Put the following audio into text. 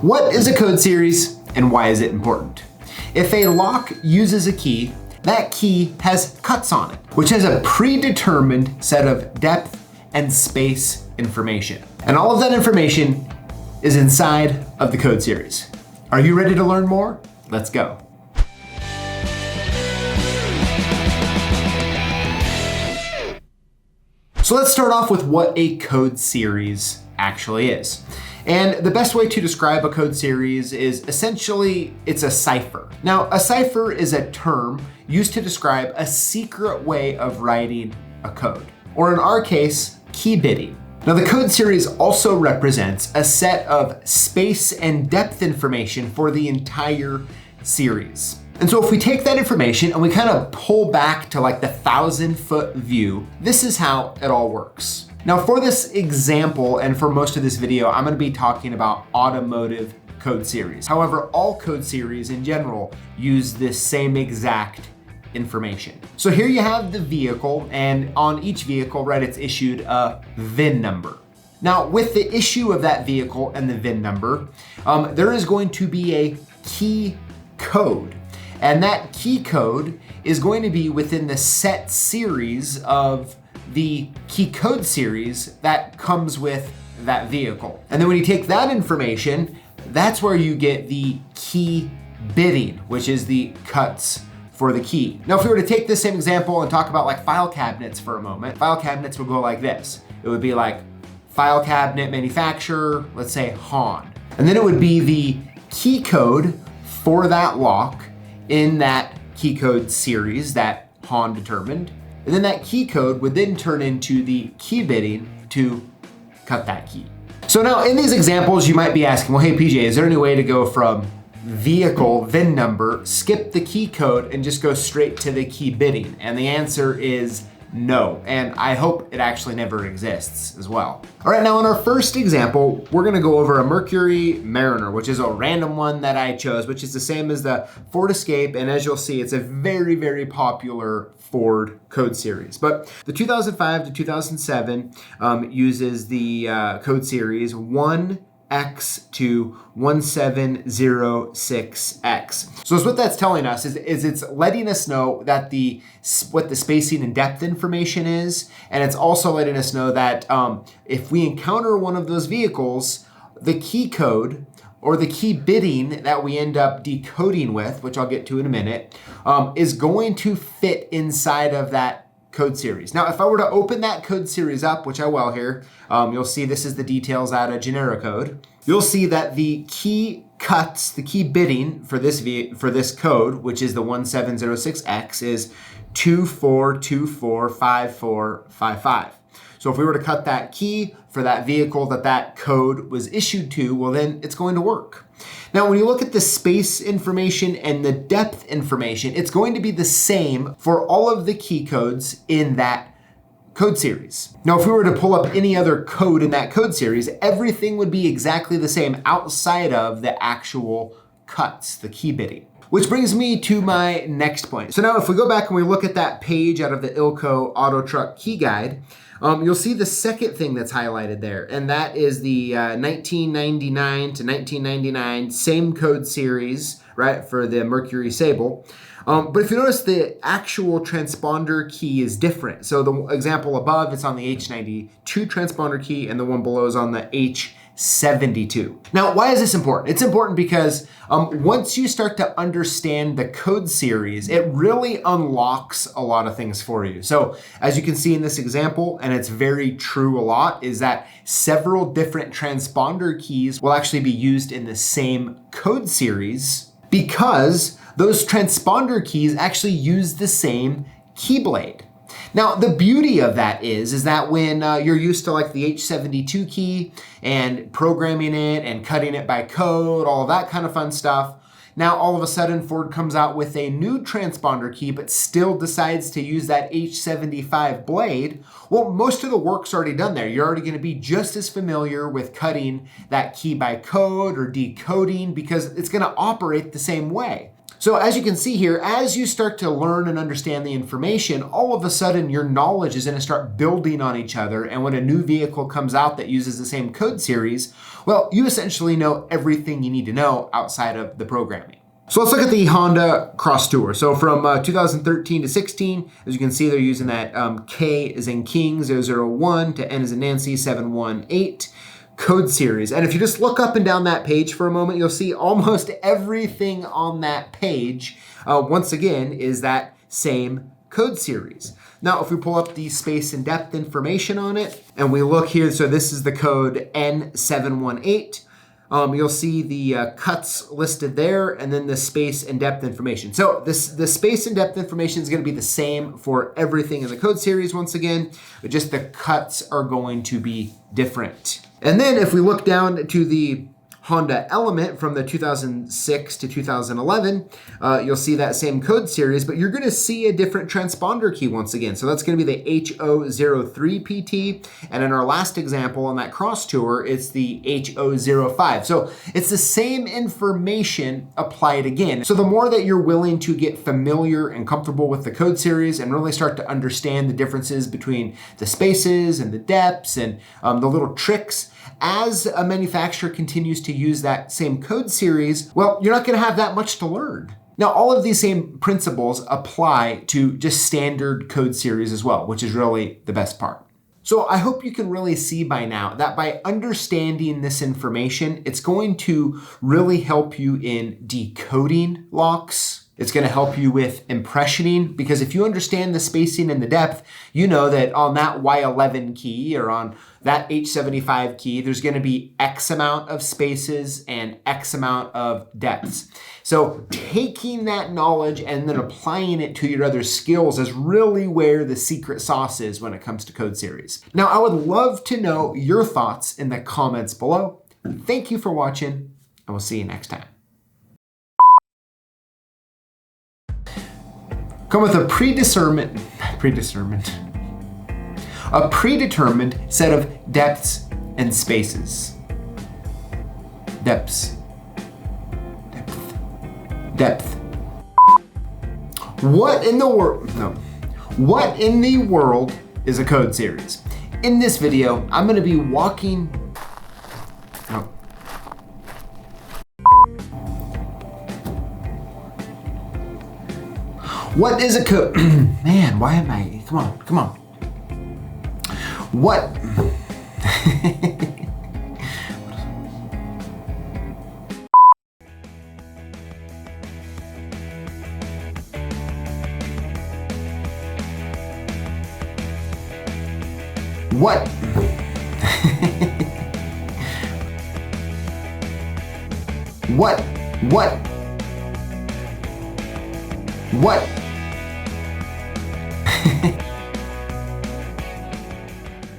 What is a code series and why is it important? If a lock uses a key, that key has cuts on it, which has a predetermined set of depth and space information. And all of that information is inside of the code series. Are you ready to learn more? Let's go. So let's start off with what a code series actually is. And the best way to describe a code series is essentially it's a cipher. Now, a cipher is a term used to describe a secret way of writing a code, or in our case, key bitting. Now, the code series also represents a set of space and depth information for the entire series. And so if we take that information and we kind of pull back to like the 1,000-foot view, this is how it all works. Now for this example, and for most of this video, I'm gonna be talking about automotive code series. However, all code series in general use this same exact information. So here you have the vehicle, and on each vehicle, right, it's issued a VIN number. Now with the issue of that vehicle and the VIN number, there is going to be a key code. And that key code is going to be within the set series of the key code series that comes with that vehicle. And then when you take that information, that's where you get the key bitting, which is the cuts for the key. Now, if we were to take this same example and talk about like file cabinets for a moment, file cabinets would go like this. It would be like file cabinet manufacturer, let's say Han. And then it would be the key code for that lock in that key code series that Han determined. And then that key code would then turn into the key bitting to cut that key. So now in these examples, you might be asking, well, hey PJ, is there any way to go from vehicle VIN number, skip the key code and just go straight to the key bitting? And the answer is no. And I hope it actually never exists as well. All right, now in our first example, we're gonna go over a Mercury Mariner, which is a random one that I chose, which is the same as the Ford Escape. And as you'll see, it's a very, very popular Ford code series. But the 2005 to 2007 uses the code series 1X to 1706X. So what that's telling us is it's letting us know that what the spacing and depth information is, and it's also letting us know that if we encounter one of those vehicles, the key code or the key bitting that we end up decoding with, which I'll get to in a minute, is going to fit inside of that code series. Now, if I were to open that code series up, which I will here, you'll see this is the details out of generic code. You'll see that the key cuts, the key bitting for this code, which is the 1706X, is 24245455. So if we were to cut that key for that vehicle that code was issued to, well then it's going to work. Now when you look at the space information and the depth information, it's going to be the same for all of the key codes in that code series. Now if we were to pull up any other code in that code series, everything would be exactly the same outside of the actual cuts, the key bitting. Which brings me to my next point. So now if we go back and we look at that page out of the ILCO Auto Truck Key Guide, you'll see the second thing that's highlighted there, and that is the 1999 to 1999 same code series, right, for the Mercury Sable. But if you notice, the actual transponder key is different. So the example above, it's on the H92 transponder key, and the one below is on the H72. Now, why is this important? It's important because once you start to understand the code series, it really unlocks a lot of things for you. So as you can see in this example, and it's very true a lot, is that several different transponder keys will actually be used in the same code series because those transponder keys actually use the same keyblade. Now, the beauty of that is that when you're used to like the H72 key and programming it and cutting it by code, all of that kind of fun stuff, now all of a sudden Ford comes out with a new transponder key but still decides to use that H75 blade. Well, most of the work's already done there. You're already going to be just as familiar with cutting that key by code or decoding because it's going to operate the same way. So as you can see here, as you start to learn and understand the information, all of a sudden your knowledge is going to start building on each other. And when a new vehicle comes out that uses the same code series, well, you essentially know everything you need to know outside of the programming. So let's look at the Honda Crosstour. So from 2013 to 16, as you can see, they're using that K as in King 001 to N as in Nancy 718 code series. And if you just look up and down that page for a moment, you'll see almost everything on that page, once again, is that same code series. Now, if we pull up the space and depth information on it, and we look here, so this is the code N718, you'll see the cuts listed there, and then the space and depth information. So the space and depth information is going to be the same for everything in the code series once again, but just the cuts are going to be different. And then if we look down to the Honda Element from the 2006 to 2011, you'll see that same code series, but you're going to see a different transponder key once again. So that's going to be the HO03PT, and in our last example on that Crosstour, it's the HO05. So it's the same information applied again. So the more that you're willing to get familiar and comfortable with the code series and really start to understand the differences between the spaces and the depths and the little tricks, as a manufacturer continues to use that same code series, well, you're not going to have that much to learn. Now, all of these same principles apply to just standard code series as well, which is really the best part. So I hope you can really see by now that by understanding this information, it's going to really help you in decoding locks. It's going to help you with impressioning, because if you understand the spacing and the depth, you know that on that Y11 key or on that H75 key, there's going to be X amount of spaces and X amount of depths. So taking that knowledge and then applying it to your other skills is really where the secret sauce is when it comes to code series. Now, I would love to know your thoughts in the comments below. Thank you for watching, and we'll see you next time. Come with a predetermined set of depths and spaces. Depth. What in the world? No. What in the world is a code series? In this video, I'm going to be walking. Oh. What is a code? Man, why am I? Come on. What? What? What?